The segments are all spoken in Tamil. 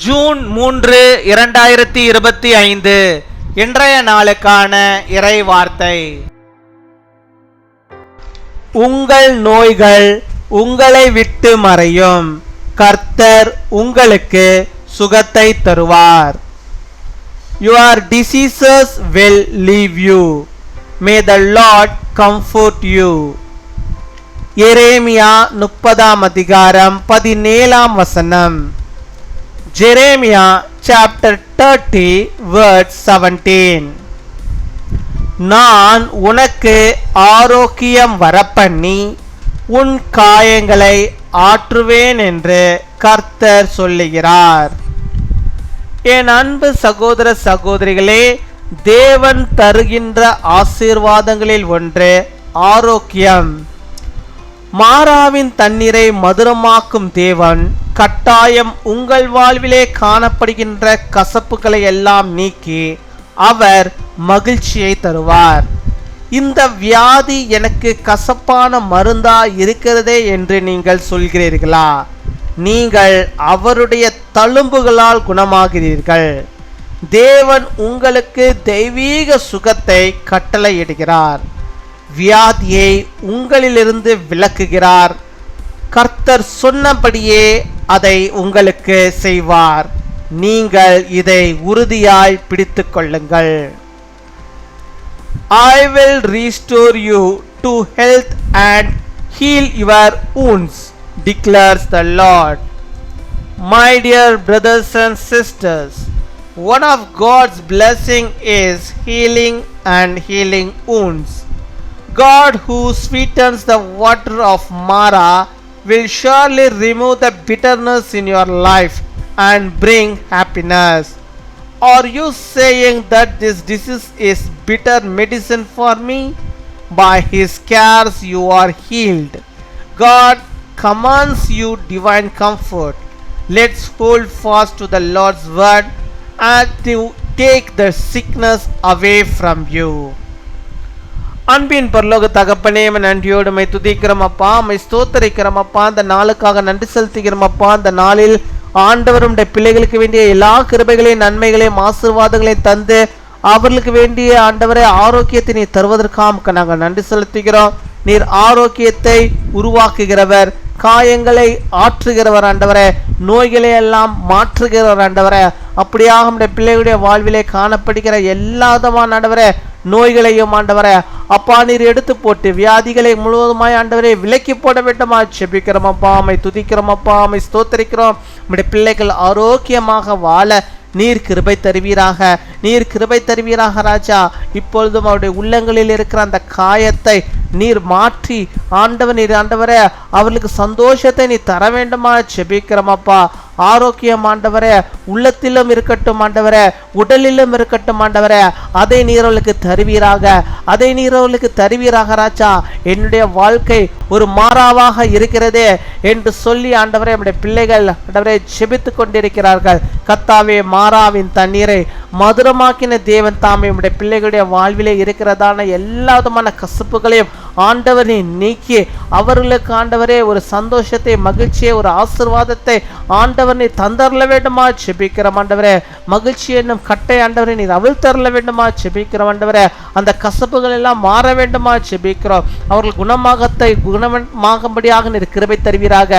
ஜூன் 3, 2025 இன்றைய நாளுக்கான இறை வார்த்தை. உங்கள் நோய்கள் உங்களை விட்டு மறையும், கர்த்தர் உங்களுக்கு சுகத்தை தருவார். Your diseases will leave you. May the Lord comfort you. Jeremiah 30:17. Jeremiah chapter 30 verse 17. நான் உனக்கு ஆரோக்கியம் வரப்பண்ணி உன் காயங்களை ஆற்றுவேன் என்று கர்த்தர் சொல்லுகிறார். என் அன்பு சகோதர சகோதரிகளே, தேவன் தருகின்ற ஆசீர்வாதங்களில் ஒன்று ஆரோக்கியம். மாறாவின் தண்ணீரை மதுரமாக்கும் தேவன் கட்டாயம் உங்கள் வாழ்விலே காணப்படுகின்ற கசப்புகளை எல்லாம் நீக்கி அவர் மகிழ்ச்சியை தருவார். இந்த வியாதி எனக்கு கசப்பான மருந்தா இருக்கிறதே என்று நீங்கள் சொல்கிறீர்களா? நீங்கள் அவருடைய தழும்புகளால் குணமாகிறீர்கள். தேவன் உங்களுக்கு தெய்வீக சுகத்தை கட்டளையிடுகிறார். வியாதியை உங்களிலிருந்து விலக்குகிறார். கர்த்தர் சொன்னபடியே அதை உங்களுக்கு செய்வார். நீங்கள் இதை உறுதியாய் பிடித்துக் கொள்ளுங்கள். I will restore you to health and heal your wounds, declares the Lord. My dear brothers and sisters, one of God's blessing is healing and healing wounds. God who sweetens the water of Mara will surely remove the bitterness in your life and bring happiness. Are you saying that this disease is bitter medicine for me? By his cares you are healed. God commands you divine comfort. Let's hold fast to the Lord's word and to take the sickness away from you. அன்பின் பரலோக தகப்பனே, நன்றியோடு மை துதிக்கிறோம் அப்பா, மை ஸ்தோத்தரிக்கிறோம் அப்பா. அந்த நாளுக்காக நன்றி செலுத்துகிறோம் அப்பா. அந்த நாளில் ஆண்டவருடைய பிள்ளைகளுக்கு வேண்டிய எல்லா கிருபைகளையும் நன்மைகளையும் ஆசீர்வாதங்களையும் தந்து அவர்களுக்கு வேண்டிய ஆண்டவரை ஆரோக்கியத்தை நீ தருவதற்காக நாங்கள் நன்றி செலுத்துகிறோம். நீர் ஆரோக்கியத்தை உருவாக்குகிறவர், காயங்களை ஆற்றுகிறவர் ஆண்டவரே, நோய்களை எல்லாம் மாற்றுகிறவர் ஆண்டவரே. அப்படியாக நம்முடைய பிள்ளைகளுடைய வாழ்விலே காணப்படுகிற எல்லா விதமான ஆண்டவரே நோய்களையும் ஆண்டவரே அப்பா நீர் எடுத்து போட்டு வியாதிகளை முழுவதுமாய் ஆண்டவரே விலக்கி போட வேண்டுமா செபிக்கிறோம் அப்பா. அம்மை துதிக்கிறோம் அப்பா, அம்மை ஸ்தோத்தரிக்கிறோம். நம்முடைய பிள்ளைகள் ஆரோக்கியமாக வாழ நீர் கிருபை தருவீராக, நீர் கிருபை தருவீராக ராஜா. இப்பொழுதும் அவருடைய உள்ளங்களில் இருக்கிற அந்த காயத்தை நீர் மாற்றி ஆண்டவர் நீர் ஆண்டவரே அவர்களுக்கு சந்தோஷத்தை நீ தர வேண்டுமா செபிக்கிறோம் அப்பா. ஆரோக்கியம் ஆண்டவரே உள்ளத்திலும் இருக்கட்டும் ஆண்டவரே, உடலிலும் இருக்கட்டும் ஆண்டவரே. அதை நீரவர்களுக்கு தருவீராக, அதை நீரவர்களுக்கு தருவீராக ராஜா. என்னுடைய வாழ்க்கை ஒரு மாறாவாக இருக்கிறதே என்று சொல்லி ஆண்டவரே நம்முடைய பிள்ளைகள் ஆண்டவரே செபித்து கொண்டிருக்கிறார்கள். கர்த்தாவே, மாறாவின் தண்ணீரை மதுரமாக்கின தேவன் தாமே நம்முடைய பிள்ளைகளுடைய வாழ்விலே இருக்கிறதான எல்லா விதமான கசப்புகளையும் ஆண்டவரை நீக்கி அவர்களுக்கு ஆண்டவரே ஒரு சந்தோஷத்தை, மகிழ்ச்சியை, ஒரு ஆசீர்வாதத்தை ஆண்டவரை தந்தரல வேண்டுமா செபிக்கிறோம் ஆண்டவரே. மகிழ்ச்சி என்னும் கட்டை ஆண்டவரை நீர் அவிழ் தரல வேண்டுமா செபிக்கிறோம் ஆண்டவரே. அந்த கசப்புகள் எல்லாம் மாற வேண்டுமா செபிக்கிறோம். அவர்கள் குணமாகும்படியாக நீர் கிருபை தருவீராக.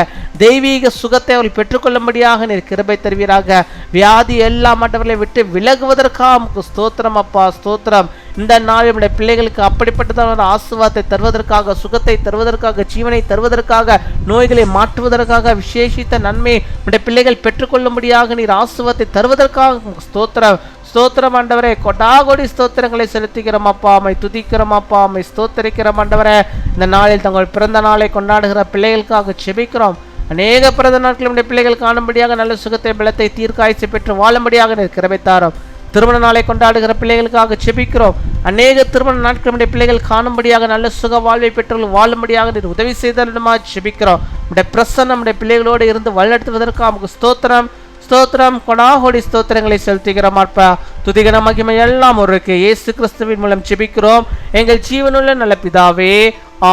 தெய்வீக சுகத்தை அவர்கள் பெற்றுக்கொள்ளும்படியாக நீர் கிருபை தருவீராக. வியாதி எல்லாம் ஆண்டவர்களை விட்டு விலகுவதற்காக ஸ்தோத்திரம் அப்பா, ஸ்தோத்திரம். இந்த நாள் நம்முடைய பிள்ளைகளுக்கு அப்படிப்பட்டதான ஆசீர்வாதத்தை தருவதற்காக, சுகத்தை தருவதற்காக, ஜீவனை தருவதற்காக, நோய்களை மாற்றுவதற்காக, விசேஷித்த நன்மை நம்முடைய பிள்ளைகள் பெற்றுக்கொள்ளும்படியாக நீர் ஆசீர்வாதத்தை தருவதற்காக ஸ்தோத்திரம், ஸ்தோத்திரம் ஆண்டவரே. கொடாகோடி ஸ்தோத்திரங்களை செலுத்துகிறோம் அப்பா, அம்மை துதிக்கிறோம் அப்பா, அம்மை ஸ்தோத்தரிக்கிறோம் ஆண்டவரே. இந்த நாளில் தங்கள் பிறந்த நாளை கொண்டாடுகிற பிள்ளைகளுக்காக செபிக்கிறோம். அநேக பிறந்த நாட்கள் நம்முடைய பிள்ளைகள் காணும்படியாக நல்ல சுகத்தை, பலத்தை, தீர்க்காய்ச்சி பெற்று வாழும்படியாக நீர் கிருபை தாரும். திருமண நாளை கொண்டாடுகிற பிள்ளைகளுக்காக செபிக்கிறோம். அநேக திருமண நாட்கள் நம்முடைய பிள்ளைகள் காணும்படியாக நல்ல சுக வாழ்வை பெற்றவர்கள் வாழும்படியாக நீர் உதவி செய்தமா செபிக்கிறோம். நம்முடைய பிரசன்னம் நம்முடைய பிள்ளைகளோடு இருந்து வழிநடத்துவதற்கு நமக்கு ஸ்தோத்திரம், ஸ்தோத்திரம், கொடாகோடி ஸ்தோத்திரங்களை செலுத்துகிறோம் அப்பா. துதிகன மகிமை எல்லாம் ஒருக்கு இயேசு கிறிஸ்துவின் மூலம் செபிக்கிறோம் எங்கள் ஜீவனுள்ள நல்ல பிதாவே,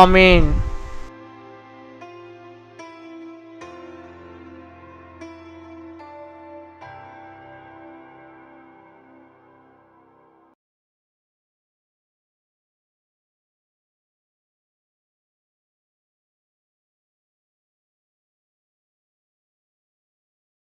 ஆமீன்.